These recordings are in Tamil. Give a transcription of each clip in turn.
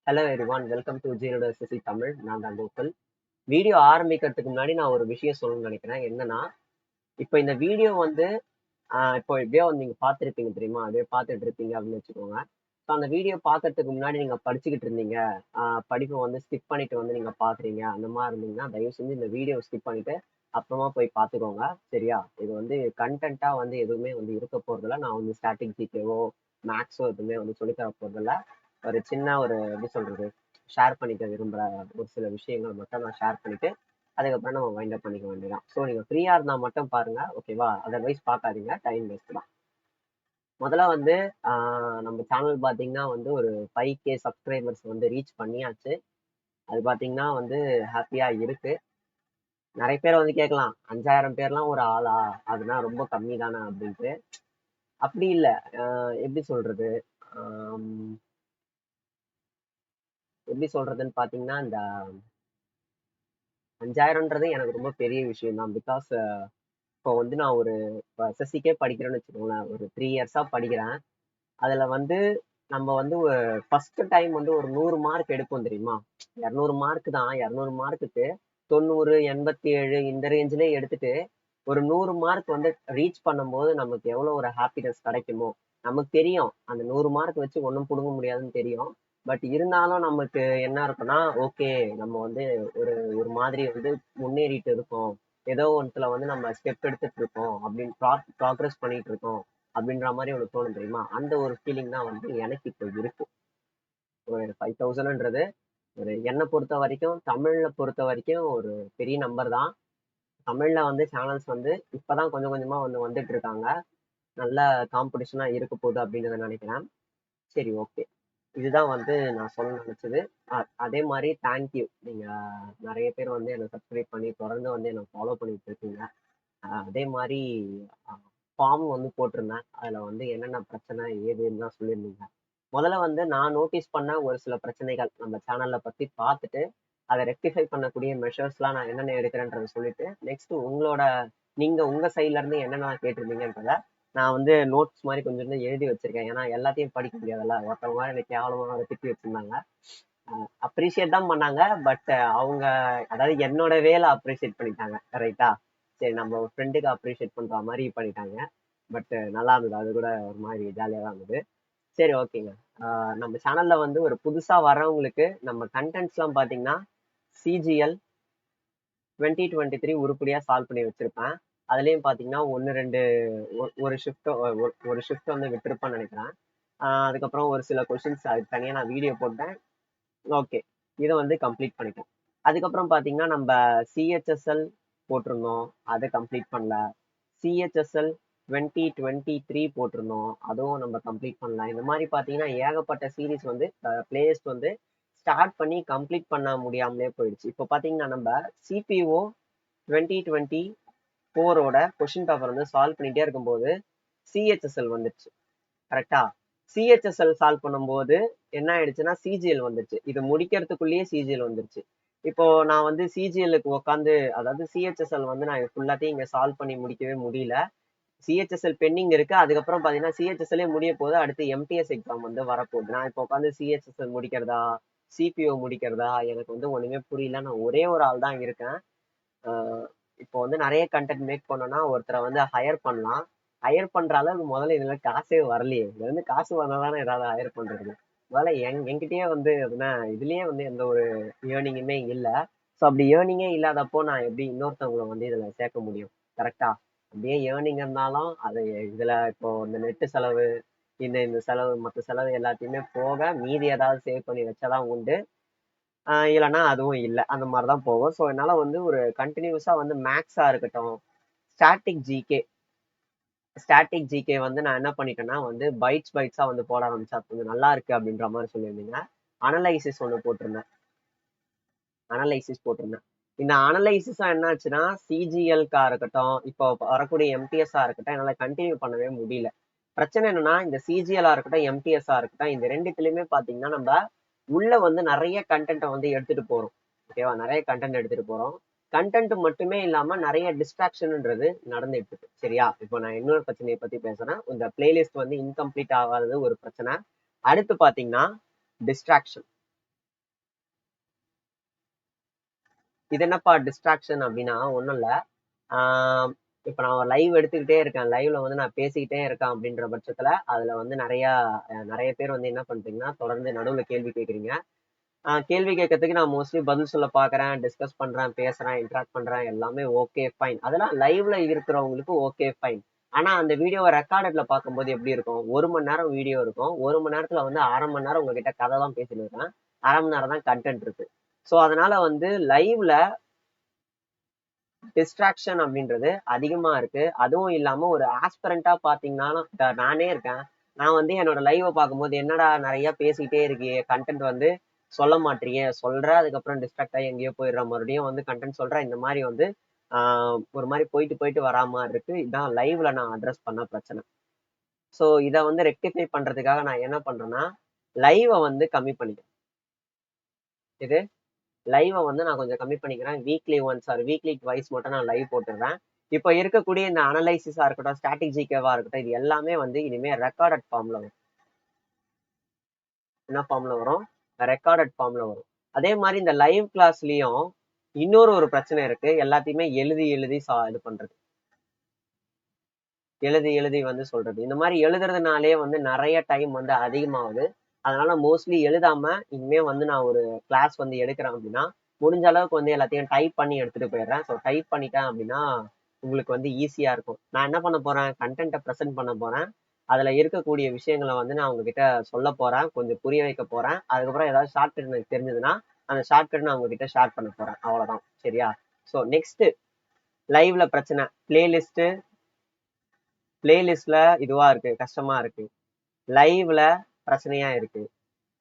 ஹலோ எவ்ரிவான், வெல்கம் டு ஜீரோட எஸ்எஸ்சி தமிழ். நான் தான் கோகுல். வீடியோ ஆரம்பிக்கிறதுக்கு முன்னாடி நான் ஒரு விஷயம் சொல்லணும்னு நினைக்கிறேன். என்னன்னா, இப்போ இந்த வீடியோ வந்து இப்போ எப்படியோ வந்து நீங்க பார்த்துருப்பீங்க தெரியுமா? அப்படியே பார்த்துட்டு இருப்பீங்க அப்படின்னு வச்சுக்கோங்க. ஸோ அந்த வீடியோ பார்க்கறதுக்கு முன்னாடி நீங்க படிச்சுக்கிட்டு இருந்தீங்க. படிப்பை வந்து ஸ்கிப் பண்ணிட்டு வந்து நீங்க பார்க்குறீங்க. அந்த மாதிரி இருந்தீங்கன்னா தயவு செஞ்சு இந்த வீடியோ ஸ்கிப் பண்ணிட்டு அப்புறமா போய் பார்த்துக்கோங்க. சரியா? இது வந்து கண்டென்ட்டா வந்து எதுவுமே வந்து இருக்க போறதில்ல. நான் வந்து ஸ்டாட்டிக் ஜிகேவோ மேக்ஸோ எதுவுமே வந்து சொல்லித்தர போறதில்ல. ஒரு சின்ன ஒரு எப்படி சொல்றது, ஷேர் பண்ணிக்க விரும்புற ஒரு சில விஷயங்கள் மட்டும் நான் ஷேர் பண்ணிட்டு அதுக்கப்புறம் நம்ம வைண்ட் அப் பண்ணிக்க வேண்டியதான். ஸோ நீங்க ஃப்ரீயா இருந்தா மட்டும் பாருங்க, ஓகேவா? அதர்வைஸ் பார்க்காதீங்க, டைம் வேஸ்ட் தான். முதல்ல வந்து நம்ம சேனல் பார்த்தீங்கன்னா வந்து ஒரு 5K சப்ஸ்கிரைபர்ஸ் வந்து ரீச் பண்ணியாச்சு. அது பார்த்தீங்கன்னா வந்து ஹாப்பியா இருக்கு. நிறைய பேர் வந்து கேட்கலாம், 5000 பேர்லாம் ஒரு ஆளா? அதுனா ரொம்ப கம்மி தானே அப்படின்ட்டு. அப்படி இல்லை. எப்படி சொல்றது, ஆம், எப்படி சொல்றதுன்னு பார்த்தீங்கன்னா, இந்த 5000ன்றது எனக்கு ரொம்ப பெரிய விஷயம் தான். பிகாஸ் இப்போ வந்து நான் ஒரு எஸ்எஸ்சிக்கே படிக்கிறேன்னு வச்சுக்கோங்களேன். ஒரு 3 இயர்ஸா படிக்கிறேன். அதுல வந்து நம்ம வந்து ஃபர்ஸ்ட் டைம் வந்து ஒரு 100 மார்க் எடுப்போம் தெரியுமா? 200 மார்க் தான். 200 மார்க்குக்கு 90, 87 இந்த ரேஞ்சிலே எடுத்துட்டு ஒரு 100 மார்க் வந்து ரீச் பண்ணும்போது நமக்கு எவ்வளவு ஒரு ஹாப்பினஸ் கிடைக்குமோ. நமக்கு தெரியும் அந்த 100 மார்க் வச்சு ஒன்றும் புடுங்க முடியாதுன்னு தெரியும். பட் இருந்தாலும் நமக்கு என்ன இருக்குன்னா, ஓகே, நம்ம வந்து ஒரு ஒரு மாதிரி வந்து முன்னேறிட்டு இருக்கோம். ஏதோ ஒன்றுல வந்து நம்ம ஸ்டெப் எடுத்துட்டு இருக்கோம் அப்படின்னு ப்ராக்ரஸ் பண்ணிட்டு இருக்கோம் அப்படின்ற மாதிரி ஒரு தோணும் தெரியுமா? அந்த ஒரு ஃபீலிங் தான் வந்து எனக்கு இப்போ இருக்கு. ஒரு 5000ன்றது ஒரு என்னை பொறுத்த வரைக்கும், தமிழ்ல பொறுத்த வரைக்கும் ஒரு பெரிய நம்பர் தான். தமிழ்ல வந்து சேனல்ஸ் வந்து இப்பதான் கொஞ்சம் கொஞ்சமா வந்து வந்துட்டு இருக்காங்க. நல்ல காம்படிஷனா இருக்க போகுது அப்படின்னு நினைக்கிறேன். சரி, ஓகே. இதுதான் வந்து நான் சொல்ல நினைச்சது. அதே மாதிரி தேங்க்யூ. நீங்க நிறைய பேர் வந்து என்னை சப்ஸ்கிரைப் பண்ணி தொடர்ந்து வந்து என்னை ஃபாலோ பண்ணிட்டு இருக்கீங்க. அதே மாதிரி ஃபார்ம் வந்து போட்டிருந்தேன். அதுல வந்து என்னென்ன பிரச்சனை ஏதுன்னு தான் சொல்லியிருந்தீங்க. முதல்ல வந்து நான் நோட்டீஸ் பண்ண ஒரு சில பிரச்சனைகள் நம்ம சேனல்ல பத்தி பார்த்துட்டு அதை ரெக்டிஃபை பண்ணக்கூடிய மெஷர்ஸ்லாம் நான் என்னென்ன எடுக்கிறேன்றதை சொல்லிட்டு நெக்ஸ்ட் நீங்க உங்க சைட்ல இருந்து என்னென்ன கேட்டிருந்தீங்கன்றத நான் வந்து நோட்ஸ் மாதிரி கொஞ்சம் கொஞ்சம் எழுதி வச்சிருக்கேன். ஏன்னா எல்லாத்தையும் படிக்க முடியாதுல்ல. ஒருத்தவங்க மாதிரி எனக்கு கேவலமா அதை திட்டி வச்சிருந்தாங்க. அப்ரிஷியேட் தான் பண்ணாங்க. பட் அவங்க அதாவது என்னோட வேலை அப்ரிஷியேட் பண்ணிட்டாங்க. ரைட்டா? சரி, நம்ம ஒரு ஃப்ரெண்டுக்கு அப்ரிஷியேட் பண்ற மாதிரி பண்ணிட்டாங்க. பட் நல்லா இருந்தது. அது கூட ஒரு மாதிரி ஜாலியா தான் இருந்தது. சரி, ஓகேங்க. நம்ம சேனல்ல வந்து ஒரு புதுசா வர்றவங்களுக்கு நம்ம கண்டென்ட்ஸ் எல்லாம் பாத்தீங்கன்னா சிஜிஎல் 2023 உருப்படியா சால்வ் பண்ணி வச்சிருப்பேன். அதுலயும் பாத்தீங்கன்னா ஒன்னு ரெண்டு ஒரு ஷிஃப்ட் வந்து விட்டுருப்பேன்னு நினைக்கிறேன். அதுக்கப்புறம் ஒரு சில கொஸ்டின்ஸ் அது தனியா நான் வீடியோ போட்டேன். ஓகே, இதை வந்து கம்ப்ளீட் பண்ணிட்டோம். அதுக்கப்புறம் பாத்தீங்கன்னா நம்ம சிஹெச்எஸ்எல் போட்டிருந்தோம், அதை கம்ப்ளீட் பண்ணல. சிஹெச்எஸ்எல் 2023 போட்டிருந்தோம், அதுவும் நம்ம கம்ப்ளீட் பண்ணலாம். இந்த மாதிரி பாத்தீங்கன்னா ஏகப்பட்ட சீரீஸ் வந்து பிளேலிஸ்ட் வந்து ஸ்டார்ட் பண்ணி கம்ப்ளீட் பண்ண முடியாமலே போயிடுச்சு. இப்போ பாத்தீங்கன்னா நம்ம சிபிஓ 2024ஓட கொஸ்டின் பேப்பர் வந்து சால்வ் பண்ணிட்டே இருக்கும்போது சிஹெச்எஸ்எல் வந்துடுச்சு. கரெக்டா? சிஹெச்எஸ்எல் சால்வ் பண்ணும்போது என்ன ஆயிடுச்சுன்னா சிஜிஎல் வந்துருச்சு. இது முடிக்கிறதுக்குள்ளேயே சிஜிஎல் வந்துருச்சு. இப்போ நான் வந்து சிஜிஎல்லுக்கு உட்காந்து, அதாவது சிஹெச்எஸ்எல் வந்து நான் ஃபுல்லாத்தையும் இங்க சால்வ் பண்ணி முடிக்கவே முடியல. சிஹெச்எஸ்எல் பெண்டிங் இருக்கு. அதுக்கப்புறம் பாத்தீங்கன்னா சிஹெச்எஸ்எல்லே முடிய போது அடுத்து எம்டிஎஸ் எக்ஸாம் வந்து வரப்போகுது. நான் இப்போ உட்காந்து சிஹெச்எஸ்எல் முடிக்கிறதா, சிபிஓ முடிக்கிறதா, எனக்கு வந்து ஒண்ணுமே புரியல. நான் ஒரே ஒரு ஆள் தான் இருக்கேன். இப்போ வந்து நிறைய கண்டென்ட் மேக் பண்ணோம்னா ஒருத்தரை வந்து ஹையர் பண்ணலாம். ஹையர் பண்ற அளவுக்கு முதல்ல இதுல காசே வரலையே. இதுல இருந்து காசு வந்தாதானே ஏதாவது ஹையர் பண்றது. முதல்ல என்கிட்டயே வந்து இதுலயே வந்து எந்த ஒரு ஏர்னிங்குமே இல்லை. ஸோ அப்படி ஏர்னிங்கே இல்லாதப்போ நான் எப்படி இன்னொருத்தவங்களை வந்து இதுல சேர்க்க முடியும்? கரெக்டா? அப்படியே ஏர்னிங் இருந்தாலும் அது இதுல இப்போ இந்த நெட்டு செலவு, இந்த செலவு, மற்ற செலவு எல்லாத்தையுமே போக மீதி ஏதாவது சேவ் பண்ணி வச்சாதான் உண்டு. இல்லைன்னா அதுவும் இல்லை. அந்த மாதிரிதான் போகும். ஸோ என்னால வந்து ஒரு கண்டினியூஸா வந்து மேக்ஸா இருக்கட்டும், ஸ்டாட்டிக் ஜிகே ஸ்டாட்டிக் ஜிகே வந்து நான் என்ன பண்ணிட்டேன்னா வந்து பைட்ஸா வந்து போட ஆரம்பிச்சா கொஞ்சம் நல்லா இருக்கு அப்படின்ற மாதிரி சொல்லியிருந்தீங்க. அனலைசிஸ் ஒன்று போட்டிருந்தேன். இந்த அனலைசிஸா என்ன ஆச்சுன்னா சிஜிஎல்கா இருக்கட்டும், இப்போ வரக்கூடிய எம்டிஎஸ்ஆ இருக்கட்டும், என்னால கண்டினியூ பண்ணவே முடியல. பிரச்சனை என்னன்னா இந்த சிஜிஎல்ஆ இருக்கட்டும், எம்டிஎஸ்ஆ இருக்கட்டும், இந்த ரெண்டுத்துலயுமே பாத்தீங்கன்னா நம்ம உள்ள வந்து நிறைய கண்டென்ட்டை வந்து எடுத்துட்டு போறோம். ஓகேவா? நிறைய கண்டென்ட் எடுத்துட்டு போறோம். கண்டென்ட் மட்டுமே இல்லாம நிறைய டிஸ்ட்ராக்ஷன்ன்றது நடந்துட்டு இருக்கு. சரியா? இப்போ நான் இன்னொரு பிரச்சனையை பத்தி பேசுறேன். இந்த பிளேலிஸ்ட் வந்து இன்கம்ப்ளீட் ஆகாதது ஒரு பிரச்சனை. அடுத்து பாத்தீங்கன்னா டிஸ்ட்ராக்ஷன். இது என்னப்பா டிஸ்ட்ராக்ஷன் அப்படின்னா ஒன்றும் இல்லை. இப்போ நான் லைவ் எடுத்துக்கிட்டே இருக்கேன், லைவ்ல வந்து நான் பேசிக்கிட்டே இருக்கேன் அப்படின்ற பட்சத்துல அதுல வந்து நிறைய பேர் வந்து என்ன பண்றீங்கன்னா தொடர்ந்து நடுவில் கேள்வி கேட்குறீங்க. கேள்வி கேட்கறதுக்கு நான் மோஸ்ட்லி பதில் சொல்ல பார்க்குறேன், டிஸ்கஸ் பண்றேன், பேசுறேன், இன்ட்ராக்ட் பண்றேன், எல்லாமே ஓகே ஃபைன். அதெல்லாம் லைவ்ல இருக்கிறவங்களுக்கு ஓகே ஃபைன். ஆனா அந்த வீடியோவை ரெக்கார்டட்ல பார்க்கும்போது எப்படி இருக்கும்? 1 மணி நேரம் வீடியோ இருக்கும், 1 மணி நேரத்துல வந்து 1/2 மணி நேரம் உங்ககிட்ட கதை தான் பேசிட்டு இருக்கேன், 1/2 மணி நேரம் தான் கண்டென்ட் இருக்கு. ஸோ அதனால வந்து லைவ்ல டிஸ்ட்ராக்ஷன் அப்படின்றது அதிகமா இருக்கு. அதுவும் இல்லாம ஒரு ஆஸ்பிரண்டா பாத்தீங்கன்னா நானே இருக்கேன். நான் வந்து என்னோட லைவை பார்க்கும்போது என்னடா நிறைய பேசிக்கிட்டே இருக்கியே, கண்டென்ட் வந்து சொல்ல மாட்டீங்க, சொல்ற அதுக்கப்புறம் டிஸ்ட்ராக்ட் ஆகி எங்கேயோ போயிடுற, மறுபடியும் வந்து கண்டென்ட் சொல்ற, இந்த மாதிரி வந்து ஒரு மாதிரி போயிட்டு போயிட்டு வரா மாதிரி இருக்கு. இதான் லைவ்ல நான் அட்ரஸ் பண்ண பிரச்சனை. ஸோ இதை வந்து ரெக்டிஃபை பண்றதுக்காக நான் என்ன பண்றேன்னா லைவை வந்து கம்மி பண்ணிக்கிறேன். இது லைவை வந்து நான் கொஞ்சம் கம்மி பண்ணிக்கிறேன். Weekly once R weekly twice மட்டும் நான் லைவ் போட்டுடுறேன். இப்போ இருக்கக்கூடிய இந்த அனலைசிஸா இருக்கட்டும், ஸ்ட்ராட்டஜிக்கவா இருக்கட்டும், இது எல்லாமே வந்து இனிமே ரெக்கார்டட் ஃபார்ம்ல வரும். என்ன ஃபார்ம்ல வரும்? ரெக்கார்டட் ஃபார்ம்ல வரும். அதே மாதிரி இந்த லைவ் கிளாஸ்லயும் இன்னொரு பிரச்சனை இருக்கு. எல்லாத்தையுமே எழுதி எழுதி இது பண்றது, எழுதி எழுதி வந்து சொல்றது. இந்த மாதிரி எழுதுறதுனாலே வந்து நிறைய டைம் வந்து அதிகமாகுது. அதனால மோஸ்ட்லி எழுதாம இனிமே வந்து நான் ஒரு கிளாஸ் வந்து எடுக்கிறேன் அப்படின்னா முடிஞ்ச அளவுக்கு வந்து எல்லாத்தையும் டைப் பண்ணி எடுத்துட்டு போயிடுறேன். ஸோ டைப் பண்ணிட்டேன் அப்படின்னா உங்களுக்கு வந்து ஈஸியா இருக்கும். நான் என்ன பண்ண போறேன்? கண்டென்ட்டை ப்ரெசென்ட் பண்ண போறேன். அதுல இருக்கக்கூடிய விஷயங்களை வந்து நான் உங்ககிட்ட சொல்ல போறேன், கொஞ்சம் புரிய வைக்க போறேன். அதுக்கப்புறம் ஏதாவது ஷார்ட்கட் எனக்கு தெரிஞ்சதுன்னா அந்த ஷார்ட்கட் நான் உங்ககிட்ட ஷேர் பண்ண போறேன். அவ்வளவுதான். சரியா? ஸோ நெக்ஸ்ட் லைவ்ல பிரச்சனை, பிளேலிஸ்ட்ல இதுவா இருக்கு, கஷ்டமா இருக்கு. லைவ்ல பிரச்சனையா இருக்கு.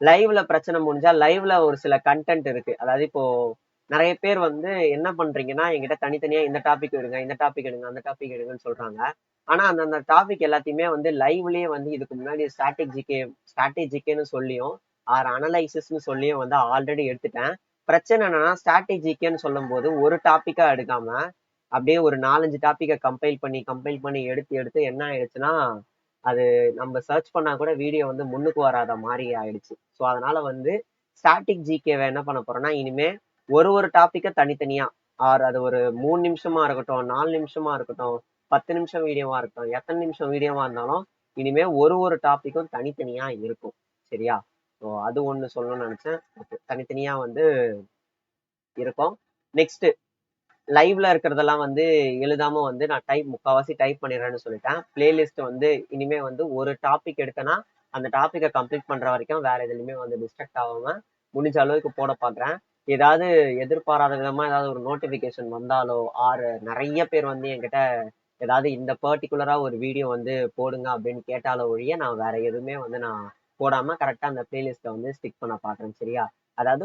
லைவ்ல பிரச்சனை முடிஞ்சா லைவ்ல ஒரு சில கண்டென்ட் இருக்கு. அதாவது இப்போ நிறைய பேர் வந்து என்ன பண்றீங்கன்னா என்கிட்ட தனித்தனியா இந்த டாபிக் எடுங்க, இந்த டாபிக் எடுங்க, அந்த டாபிக் எடுங்கன்னு சொல்றாங்க. ஆனா அந்த டாபிக் எல்லாத்தையுமே வந்து லைவ்லயே வந்து இதுக்கு முன்னாடி ஸ்ட்ராட்டஜிக்கேன்னு சொல்லியும் ஆர் அனலைசிஸ்ன்னு சொல்லியும் வந்து ஆல்ரெடி எடுத்துட்டேன். பிரச்சனை என்னன்னா ஸ்ட்ராட்டஜிக்கேன்னு சொல்லும் போது ஒரு டாபிக்கா எடுக்காம அப்படியே ஒரு 4-5 டாபிக்கை கம்பைல் பண்ணி எடுத்து எடுத்து என்ன ஆயிடுச்சுன்னா அது நம்ம சர்ச் பண்ணா கூட வீடியோ வந்து முன்னுக்கு வராத மாதிரி ஆயிடுச்சு. ஸோ அதனால வந்து ஸ்டாட்டிக் ஜிகேவை என்ன பண்ண போறேன்னா இனிமே ஒரு டாபிக்கை தனித்தனியா, ஆர் அது ஒரு 3 நிமிஷமா இருக்கட்டும், 4 நிமிஷமா இருக்கட்டும், 10 நிமிஷம் வீடியோவா இருக்கட்டும், எத்தனை நிமிஷம் வீடியோவா இருந்தாலும் இனிமே ஒரு டாபிக்கும் தனித்தனியா இருக்கும். சரியா? ஸோ அது ஒண்ணு சொல்லணும்னு நினைச்சேன். ஓகே, தனித்தனியா வந்து இருக்கும். நெக்ஸ்ட் லைவ்ல இருக்கிறதெல்லாம் வந்து எழுதாம வந்து நான் முக்கால்வாசி டைப் பண்ணிடுறேன்னு சொல்லிட்டேன். பிளேலிஸ்ட் வந்து இனிமே வந்து ஒரு டாபிக் எடுத்தேன்னா அந்த டாபிக்கை கம்ப்ளீட் பண்ற வரைக்கும் வேற எதுலையுமே வந்து டிஸ்ட்ராக்ட் ஆகாம முடிஞ்ச அளவுக்கு போட பாக்குறேன். ஏதாவது எதிர்பாராத விதமா ஏதாவது ஒரு நோட்டிபிகேஷன் வந்தாலோ ஆர் நிறைய பேர் வந்து என்கிட்ட ஏதாவது இந்த பர்டிகுலரா ஒரு வீடியோ வந்து போடுங்க அப்படின்னு கேட்டாலோ ஒழிய நான் வேற எதுவுமே வந்து நான் போடாம கரெக்டா அந்த பிளேலிஸ்ட்டை வந்து ஸ்டிக் பண்ண பாக்குறேன். சரியா? அதாவது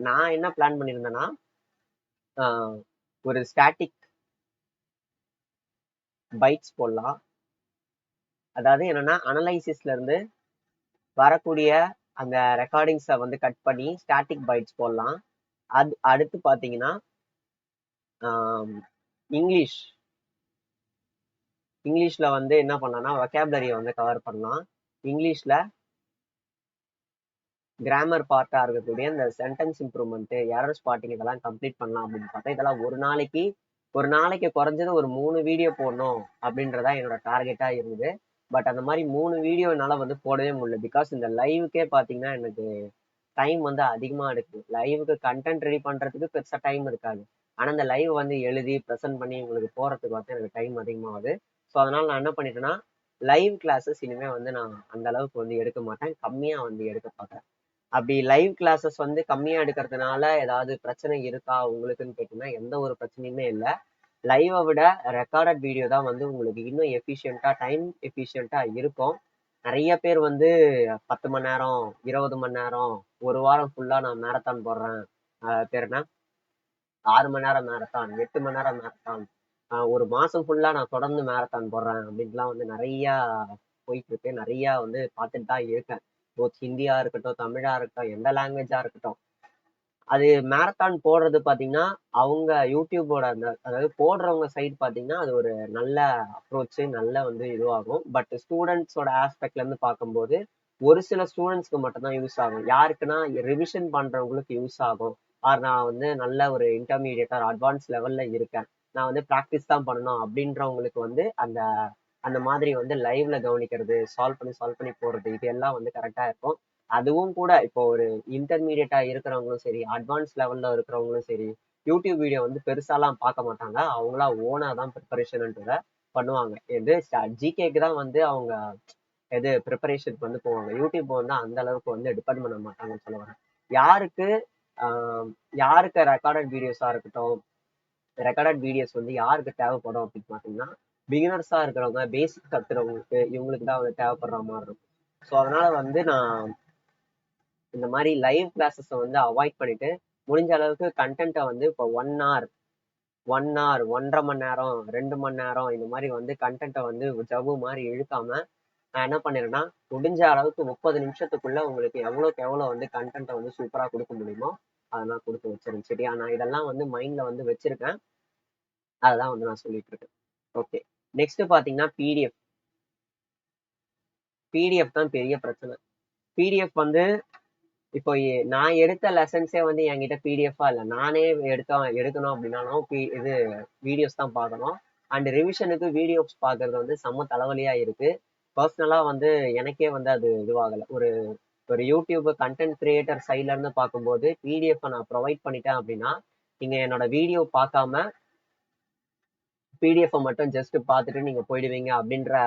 நான் என்ன பிளான் பண்ணியிருந்தேன்னா ஒரு ஸ்டாட்டிக் பைட்ஸ் போடலாம். அதாவது என்னன்னா அனலைசிஸ்ல இருந்து வரக்கூடிய அந்த ரெக்கார்டிங்ஸை வந்து கட் பண்ணி ஸ்டாட்டிக் பைட்ஸ் போடலாம். அது அடுத்து பாத்தீங்கன்னா இங்கிலீஷ்ல வந்து என்ன பண்ணலாம்னா வொக்காபுலரியை வந்து கவர் பண்ணலாம். இங்கிலீஷ்ல கிராமர் பார்ட்டா இருக்கக்கூடிய இந்த சென்டென்ஸ் இம்ப்ரூவ்மெண்ட், எரர் ஸ்பாட்டிங் இதெல்லாம் கம்ப்ளீட் பண்ணலாம் அப்படின்னு பார்த்தா இதெல்லாம் ஒரு நாளைக்கு குறைஞ்சது ஒரு 3 வீடியோ போடணும் அப்படின்றதா என்னோட டார்கெட்டா இருந்தது. பட் அந்த மாதிரி 3 வீடியோ என்னால வந்து போடவே முடியல. பிகாஸ் இந்த லைவுக்கே பாத்தீங்கன்னா எனக்கு டைம் வந்து அதிகமா எடுக்குது. லைவுக்கு கண்டென்ட் ரெடி பண்றதுக்கு பெருசா டைம் இருக்காது. ஆனா இந்த லைவ் வந்து எழுதி ப்ரெசென்ட் பண்ணி உங்களுக்கு போறதுக்கு வந்து எனக்கு டைம் அதிகமாகுது. ஸோ அதனால நான் என்ன பண்ணிட்டேன்னா லைவ் கிளாஸஸ் இனிமே வந்து நான் அந்த அளவுக்கு வந்து எடுக்க மாட்டேன், கம்மியா வந்து எடுக்க பார்க்குறேன். அப்படி லைவ் கிளாஸஸ் வந்து கம்மியா எடுக்கிறதுனால ஏதாவது பிரச்சனை இருக்கா உங்களுக்குன்னு கேட்டீங்கன்னா எந்த ஒரு பிரச்சனையுமே இல்லை. லைவை விட ரெக்கார்டட் வீடியோ தான் வந்து உங்களுக்கு இன்னும் டைம் எஃபிஷியண்டா இருக்கும். நிறைய பேர் வந்து 10 மணி நேரம், 20 மணி நேரம், ஒரு வாரம் ஃபுல்லா நான் மேரத்தான் போடுறேன், பேர் என்ன 6 மணி நேரம் மேரத்தான், 8 மணி நேரம் மேரத்தான், ஒரு மாசம் ஃபுல்லா நான் தொடர்ந்து மேரத்தான் போடுறேன் அப்படின்ட்டுலாம் வந்து நிறைய போயிட்டு இருக்கு. நிறைய வந்து பார்த்துட்டு தான் இருக்கேன். ஹிந்தியா இருக்கட்டும், தமிழா இருக்கட்டும், எந்த லாங்குவேஜா இருக்கட்டும். அது மேரத்தான் போடுறது பாத்தீங்கன்னா அவங்க யூடியூபோட அந்த அதாவது போடுறவங்க சைட் பாத்தீங்கன்னா அது ஒரு நல்ல அப்ரோச், நல்ல வந்து இதுவாகும். பட் ஸ்டூடெண்ட்ஸோட ஆஸ்பெக்ட்ல இருந்து பார்க்கும்போது ஒரு சில ஸ்டூடெண்ட்ஸ்க்கு மட்டும் தான் யூஸ் ஆகும். யாருக்குன்னா ரிவிஷன் பண்றவங்களுக்கு யூஸ் ஆகும். ஆர் நான் வந்து நல்ல ஒரு இன்டர்மீடியட் ஆர் அட்வான்ஸ் லெவல்ல இருக்கேன், நான் வந்து ப்ராக்டிஸ் தான் பண்ணணும் அப்படின்றவங்களுக்கு வந்து அந்த அந்த மாதிரி வந்து லைவ்ல கவனிக்கிறது, சால்வ் பண்ணி போறது, இது எல்லாம் வந்து கரெக்டா இருக்கும். அதுவும் கூட இப்போ ஒரு இன்டர்மீடியட்டா இருக்கிறவங்களும் சரி, அட்வான்ஸ் லெவல்ல இருக்கிறவங்களும் சரி, யூடியூப் வீடியோ வந்து பெருசாலாம் பார்க்க மாட்டாங்க. அவங்களா ஓனா தான் ப்ரிப்பரேஷன்ன்றத பண்ணுவாங்க. எது ஜிகேக்கு தான் வந்து அவங்க எது ப்ரிப்பரேஷனுக்கு வந்து போவாங்க. யூடியூப் வந்து அந்த அளவுக்கு வந்து டிபெண்ட் பண்ண மாட்டாங்கன்னு சொல்ல வரேன். யாருக்கு ஆஹ் யாருக்கு ரெக்கார்டட் வீடியோஸா இருக்கட்டும், ரெக்கார்டட் வீடியோஸ் வந்து யாருக்கு தேவைப்படும் அப்படின்னு பார்த்தீங்கன்னா, பிகினர்ஸா இருக்கிறவங்க, பேசிக் கத்துறவங்களுக்கு, இவங்களுக்கு தான் வந்து தேவைப்படுற மாதிரி இருக்கும். ஸோ அதனால வந்து நான் இந்த மாதிரி லைவ் கிளாஸஸை வந்து அவாய்ட் பண்ணிட்டு, முடிஞ்ச அளவுக்கு கண்டென்ட்டை வந்து இப்போ 1 hour 1.5 மணி நேரம் 2 மணி நேரம் இந்த மாதிரி வந்து கண்டென்ட்டை வந்து ஜவ்வு மாதிரி இழுக்காம நான் என்ன பண்ணிடுறேன்னா, முடிஞ்ச அளவுக்கு 30 நிமிஷத்துக்குள்ள உங்களுக்கு எவ்வளோக்கு எவ்வளோ வந்து கண்டென்ட்டை வந்து சூப்பரா கொடுக்க முடியுமோ அதெல்லாம் கொடுத்து வச்சிருங்க. சரியா? நான் இதெல்லாம் வந்து மைண்ட்ல வந்து வச்சிருக்கேன். அததான் வந்து நான் சொல்லிட்டு இருக்கேன். ஓகே. நெக்ஸ்ட் பாத்தீங்கன்னா பிடிஎஃப். பிடிஎஃப் தான் பெரிய பிரச்சனை. பிடிஎஃப் வந்து இப்போ நான் எடுத்த லெசன்ஸே வந்து என்கிட்ட பிடிஎஃபா இல்லை. நானே எடுக்கணும் அப்படின்னாலும் இது வீடியோஸ் தான் பார்க்கணும். அண்ட் ரிவிஷனுக்கு வீடியோஸ் பார்க்கறது வந்து செம்ம தலைவலியா இருக்கு. பர்சனலா வந்து எனக்கே வந்து அது இதுவாகலை. ஒரு ஒரு யூடியூப் கண்டென்ட் கிரியேட்டர் சைட்ல இருந்து பார்க்கும்போது பிடிஎஃப் நான் ப்ரொவைட் பண்ணிட்டேன் அப்படின்னா, நீங்க என்னோட வீடியோ பார்க்காம பிடிஎஃப் மட்டும் ஜஸ்ட் பார்த்துட்டு நீங்க போயிடுவீங்க அப்படின்ற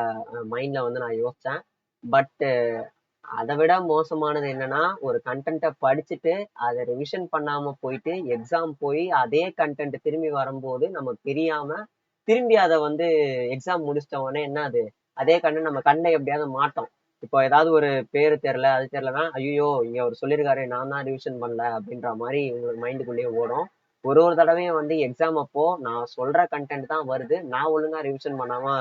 மைண்ட்ல வந்து நான் யோசிச்சேன். பட் அதை விட மோசமானது என்னன்னா, ஒரு கண்டென்ட்டை படிச்சுட்டு அதை ரிவிஷன் பண்ணாம போயிட்டு எக்ஸாம் போய் அதே கண்டென்ட் திரும்பி வரும்போது நமக்கு தெரியாம திரும்பி அதை வந்து எக்ஸாம் முடிச்சிட்ட உடனே என்ன அது அதே கண்டென்ட் நம்ம கண்ட எப்படியாவது மாட்டோம். இப்போ ஏதாவது ஒரு பேரு தெரியல, அது தெரியலன்னா, ஐயோ இங்க அவர் சொல்லியிருக்காரு நான் தான் ரிவிஷன் பண்ணல அப்படின்ற மாதிரி உங்களுக்கு மைண்டுக்குள்ளேயே ஓடும். ஒரு தடவையும் வந்து எக்ஸாம் அப்போ நான் சொல்ற கண்டென்ட் தான் வருது, நான் ஒழுங்கா ரிவிஷன் பண்ணாம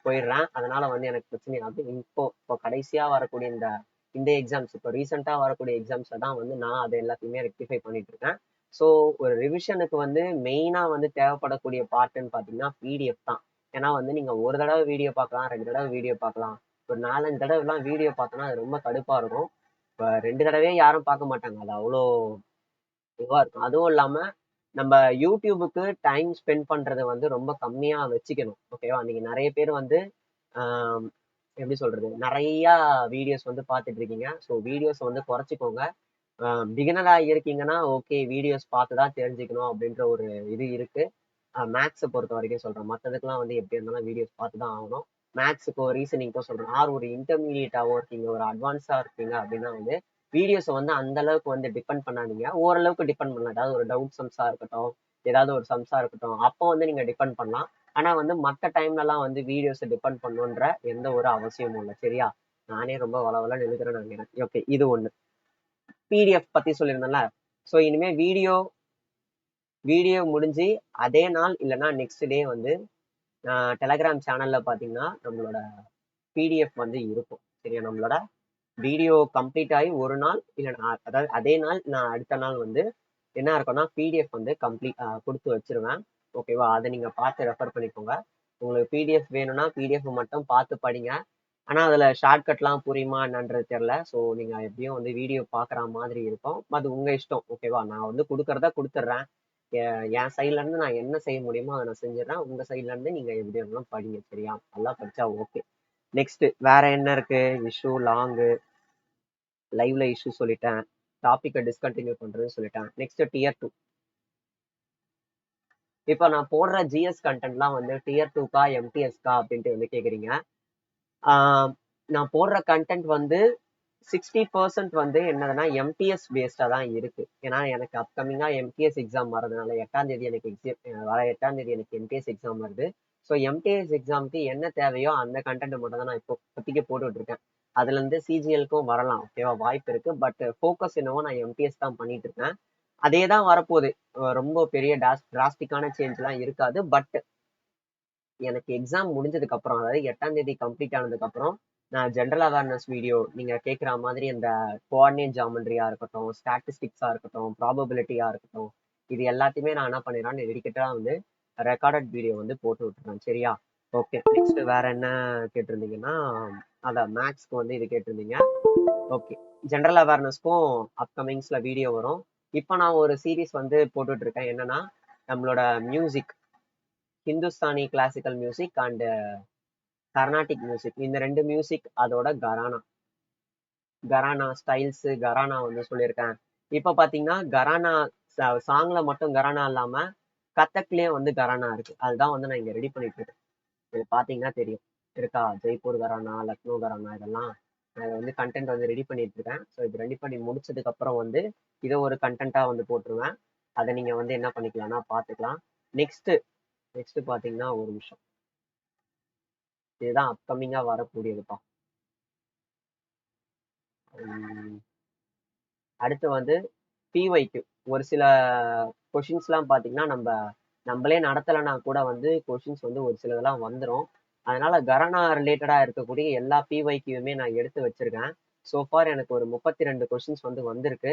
போயிடுறேன். அதனால வந்து எனக்கு பிரச்சனையாகுது. இப்போ கடைசியா வரக்கூடிய இந்த இந்த எக்ஸாம்ஸ், இப்போ ரீசெண்டா வரக்கூடிய எக்ஸாம்ஸ்ல தான் வந்து நான் அதை எல்லாத்தையுமே ரெக்டிஃபை பண்ணிட்டு இருக்கேன். ஸோ ஒரு ரிவிஷனுக்கு வந்து மெயினா வந்து தேவைப்படக்கூடிய பார்ட்ன்னு பாத்தீங்கன்னா பிடிஎஃப் தான். ஏன்னா வந்து நீங்க ஒரு தடவை வீடியோ பார்க்கலாம், 2 தடவை வீடியோ பார்க்கலாம். ஒரு 4-5 தடவை எல்லாம் வீடியோ பார்த்தோம்னா அது ரொம்ப கடுப்பா இருக்கும். இப்ப 2 தடவையே யாரும் பார்க்க மாட்டாங்க. அது அவ்வளோ இதுவா இருக்கும். அதுவும் இல்லாம நம்ம யூடியூபுக்கு டைம் ஸ்பெண்ட் பண்றது வந்து ரொம்ப கம்மியா வச்சுக்கணும். ஓகேவா? நீங்க நிறைய பேர் வந்து ஆஹ் எப்படி சொல்றது, நிறைய வீடியோஸ் வந்து பார்த்துட்டு இருக்கீங்க. ஸோ வீடியோஸ் வந்து குறைச்சிக்கோங்க. பிகினரா இருக்கீங்கன்னா ஓகே, வீடியோஸ் பார்த்து தான் தெரிஞ்சுக்கணும் அப்படின்ற ஒரு இது இருக்கு. மேக்ஸை பொறுத்த வரைக்கும் சொல்றேன். மற்றதுக்கெல்லாம் வந்து எப்படி இருந்தாலும் வீடியோஸ் பார்த்து தான் ஆகணும். மேக்ஸுக்கோ ரீசனிங்கோ சொல்றேன். ஒரு இன்டர்மீடியட்டாவோ இருக்கீங்க, ஒரு அட்வான்ஸா இருக்கீங்க அப்படின்னா வந்து வீடியோஸை வந்து அந்த அளவுக்கு வந்து டிபெண்ட் பண்ணாதீங்க. ஓரளவுக்கு டிபெண்ட் பண்ணலாம். ஏதாவது ஒரு டவுட் சம்ஸா இருக்கட்டும், ஏதாவது ஒரு சம்ஸா இருக்கட்டும், அப்போ வந்து நீங்க டிபெண்ட் பண்ணலாம். ஆனா வந்து மற்ற டைம்லலாம் வந்து வீடியோஸை டிபெண்ட் பண்ணணுன்ற எந்த ஒரு அவசியமும் இல்லை. சரியா? நானே ரொம்ப வளவலன்னு எழுதுறேன்னு நினைக்கிறேன். ஓகே, இது ஒண்ணு. பிடிஎஃப் பத்தி சொல்லியிருந்தேன்ல. ஸோ இனிமே வீடியோ வீடியோ முடிஞ்சு அதே நாள் இல்லைன்னா நெக்ஸ்ட் டே வந்து டெலகிராம் சேனல்ல பாத்தீங்கன்னா நம்மளோட பிடிஎஃப் வந்து இருக்கும். சரியா? நம்மளோட வீடியோ கம்ப்ளீட் ஆகி ஒரு நாள் இல்லை அதாவது அதே நாள் நான் அடுத்த நாள் வந்து என்ன இருக்கும்னா பிடிஎஃப் வந்து கொடுத்து வச்சிருவேன். ஓகேவா? அதை நீங்க பார்த்து ரெஃபர் பண்ணிக்கோங்க. உங்களுக்கு பிடிஎஃப் வேணும்னா பிடிஎஃப் மட்டும் பார்த்து படிங்க. ஆனா அதுல ஷார்ட்கட்லாம் புரியுமா என்னன்றது தெரியல. ஸோ நீங்க எப்படியும் வந்து வீடியோ பார்க்குற மாதிரி இருக்கும். அது உங்க இஷ்டம். ஓகேவா? நான் வந்து கொடுக்கறத கொடுத்துட்றேன். என் சைட்ல இருந்து நான் என்ன செய்ய முடியுமோ அதை நான் செஞ்சிடறேன். உங்க சைட்ல இருந்து நீங்க எப்படி வேணாலும் படிங்க. சரியா? நல்லா படிச்சா ஓகே. நெக்ஸ்ட் வேற என்ன இருக்கு? இஷ்யூ லாங்கு, லைவ்ல இஷ்யூ சொல்லிட்டேன். டாபிக்கை டிஸ்கண்டினியூ பண்றதுன்னு சொல்லிட்டேன். Next Tier 2. இப்போ நான் போடுற ஜிஎஸ் கண்டென்ட்லாம் வந்து Tier 2க்கா எம்டிஎஸ்கா அப்படின்ட்டு வந்து கேக்குறீங்க. நான் போடுற கண்டென்ட் வந்து 60% வந்து என்னதுன்னா எம்டிஎஸ் பேஸ்டா தான் இருக்கு. ஏன்னா எனக்கு அப்கமிங்கா எம்டிஎஸ் எக்ஸாம் வரதுனால 8ஆம் தேதி எனக்கு வர 8ஆம் தேதி எனக்கு எம்டிஎஸ் எக்ஸாம் வருது. ஸோ எம்டிஎஸ் எக்ஸாமுக்கு என்ன தேவையோ அந்த கண்டென்ட் மட்டும் தான் நான் இப்போ இப்போதைக்கு போட்டுட்டு இருக்கேன். அதுல இருந்து சிஜிஎல்க்கும் வரலாம். ஓகேவா? வாய்ப்பு இருக்கு. பட் ஃபோக்கஸ் என்னவோ நான் எம்டிஎஸ் தான் பண்ணிட்டு இருக்கேன். அதே தான் வரப்போகுது. ரொம்ப பெரிய டிராஸ்டிக்கான சேஞ்ச் எல்லாம் இருக்காது. பட் எனக்கு எக்ஸாம் முடிஞ்சதுக்கு அப்புறம், அதாவது 8ஆம் தேதி கம்ப்ளீட் ஆனதுக்கு அப்புறம் நான் ஜென்ரல் அவேர்னஸ் வீடியோ நீங்க கேட்குற மாதிரி இந்த கோஆர்டினேட் ஜாமெண்ட்ரியா இருக்கட்டும், ஸ்டாட்டிஸ்டிக்ஸா இருக்கட்டும், ப்ராபபிலிட்டியா இருக்கட்டும், இது எல்லாத்தையுமே நான் என்ன பண்ணிடுறேன், டெடிக்கேட்டடா வந்து ரெக்கார்டட் வீடியோ வந்து போட்டு விட்டுறேன். சரியா? ஓகே. நெக்ஸ்ட் வேற என்ன கேட்டிருந்தீங்கன்னா, அதான் மேக்ஸ்க்கு வந்து இது கேட்டிருந்தீங்க. ஓகே. ஜென்ரல் அவேர்னஸ்க்கும் அப்கமிங்ஸ்ல வீடியோ வரும். இப்போ நான் ஒரு சீரீஸ் வந்து போட்டுட்டு இருக்கேன். என்னன்னா நம்மளோட music, Hindustani classical music and Carnatic music, இந்த 2 மியூசிக் அதோட கரானா ஸ்டைல்ஸ், கரானா வந்து சொல்லியிருக்கேன். இப்போ பாத்தீங்கன்னா கரானா சாங்ல மட்டும் கரானா இல்லாம கதக்லயே வந்து கரானா இருக்கு. அதுதான் வந்து நான் இங்க ரெடி பண்ணிட்டு இருக்கேன். இது பாத்தீங்கன்னா தெரியும். இருக்கா ஜெய்ப்பூர் கரானா, லக்னோ கரானா, இதெல்லாம் நான் வந்து கண்டென்ட் வந்து ரெடி பண்ணிட்டு இருக்கேன். ஸோ இது ரெடி பண்ணி முடிச்சதுக்கு அப்புறம் வந்து இதை ஒரு கண்டென்ட்டா வந்து போட்டுருவேன். அதை நீங்க வந்து என்ன பண்ணிக்கலாம்னா பாத்துக்கலாம். நெக்ஸ்ட் நெக்ஸ்ட் பாத்தீங்கன்னா ஒரு நிமிஷம், இதுதான் அப்கமிங்கா வரக்கூடியதுப்பா. அடுத்து வந்து பிஒய்க்கு ஒரு சில கொஷின்ஸ்லாம் பார்த்தீங்கன்னா நம்மளே நடத்தலைன்னா கூட வந்து கொஷின்ஸ் வந்து ஒரு சிலதெல்லாம் வந்துடும். அதனால கரானா ரிலேட்டடா இருக்கக்கூடிய எல்லா பிஒய்க்குமே நான் எடுத்து வச்சிருக்கேன். சோஃபார் எனக்கு ஒரு 32 கொஷின்ஸ் வந்து வந்திருக்கு.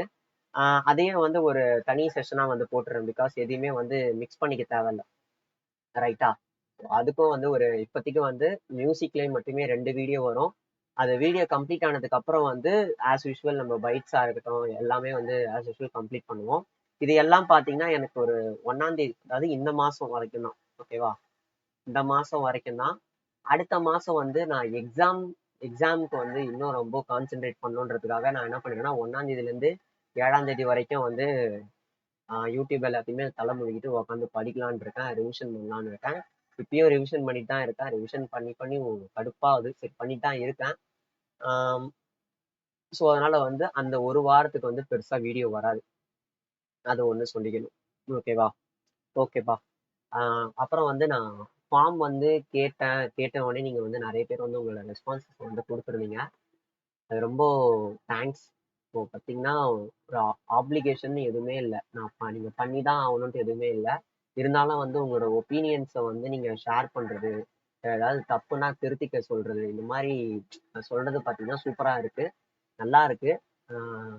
அதையும் வந்து ஒரு தனி செஷனா வந்து போட்டுறேன். பிகாஸ் எதையுமே வந்து மிக்ஸ் பண்ணிக்க தேவையில்ல, ரைட்டா? அதுக்கும் வந்து ஒரு இப்போதைக்கு வந்து மியூசிக்லேயும் மட்டுமே 2 வீடியோ வரும். அது வீடியோ கம்ப்ளீட் ஆனதுக்கு அப்புறம் வந்து ஆஸ் யூஷுவல் நம்ம பைட்ஸா இருக்கட்டும் எல்லாமே வந்து ஆஸ் யூஷுவல் கம்ப்ளீட் பண்ணுவோம். இது எல்லாம் பார்த்தீங்கன்னா எனக்கு ஒரு 1ஆம் தேதி, அதாவது இந்த மாசம் வரைக்கும் தான். ஓகேவா? இந்த மாசம் வரைக்கும் தான். அடுத்த மாசம் வந்து நான் எக்ஸாமுக்கு வந்து இன்னும் ரொம்ப கான்சென்ட்ரேட் பண்ணணுன்றதுக்காக நான் என்ன பண்ணிருக்கேன்னா 1ஆம் தேதியில இருந்து 7ஆம் தேதி வரைக்கும் வந்து யூடியூப் எல்லாத்தையுமே தலை மூழ்கிட்டு உட்காந்து படிக்கலான்னு இருக்கேன், ரிவிஷன் பண்ணலான்னு இருக்கேன். இப்பயும் ரிவிஷன் பண்ணிட்டு தான் இருக்கேன். ரிவிஷன் பண்ணி பண்ணி கடுப்பாகுது. சரி பண்ணிட்டு தான் இருக்கேன். ஸோ அதனால வந்து அந்த ஒரு வாரத்துக்கு வந்து பெருசா வீடியோ வராது. அது ஒண்ணு சொல்லிக்கணும். ஓகேவா? ஓகேப்பா. அப்புறம் வந்து நான் ஃபார்ம் வந்து கேட்ட உடனே நீங்க வந்து நிறைய பேர் வந்து உங்களோட ரெஸ்பான்சஸ் வந்து கொடுத்துருந்தீங்க. அது ரொம்ப தேங்க்ஸ். இப்போ பார்த்தீங்கன்னா ஒரு ஆப்ளிகேஷன் எதுவுமே இல்லை. நீங்க பண்ணி தான் ஆகணும்ட்டு எதுவுமே இல்லை. இருந்தாலும் வந்து உங்களோட ஒப்பீனியன்ஸை வந்து நீங்க ஷேர் பண்றது, ஏதாவது தப்புனா திருத்திக்க சொல்றது, இந்த மாதிரி சொல்றது பார்த்தீங்கன்னா சூப்பரா இருக்கு, நல்லா இருக்கு. ஆஹ்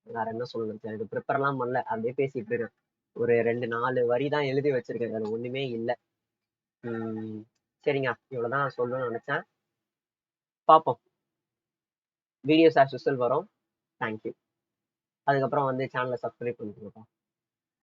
வேற என்ன சொல்லணும், எனக்கு ப்ரிப்பர்லாம் பண்ணல, அப்படியே பேசிட்டு இருக்கேன். ஒரு 2-4 வரி தான் எழுதி வச்சிருக்கேன், அது ஒண்ணுமே இல்லை. சரிங்க, இவ்வளவுதான் சொல்லணும்னு நினைச்சேன். பார்ப்போம். வீடியோஸ் ஆஸ் யூஸ்வல் வரும். தேங்க்யூ. அதுக்கப்புறம் வந்து சேனலை சப்ஸ்கிரைப் பண்ணிக்கோங்கப்பா.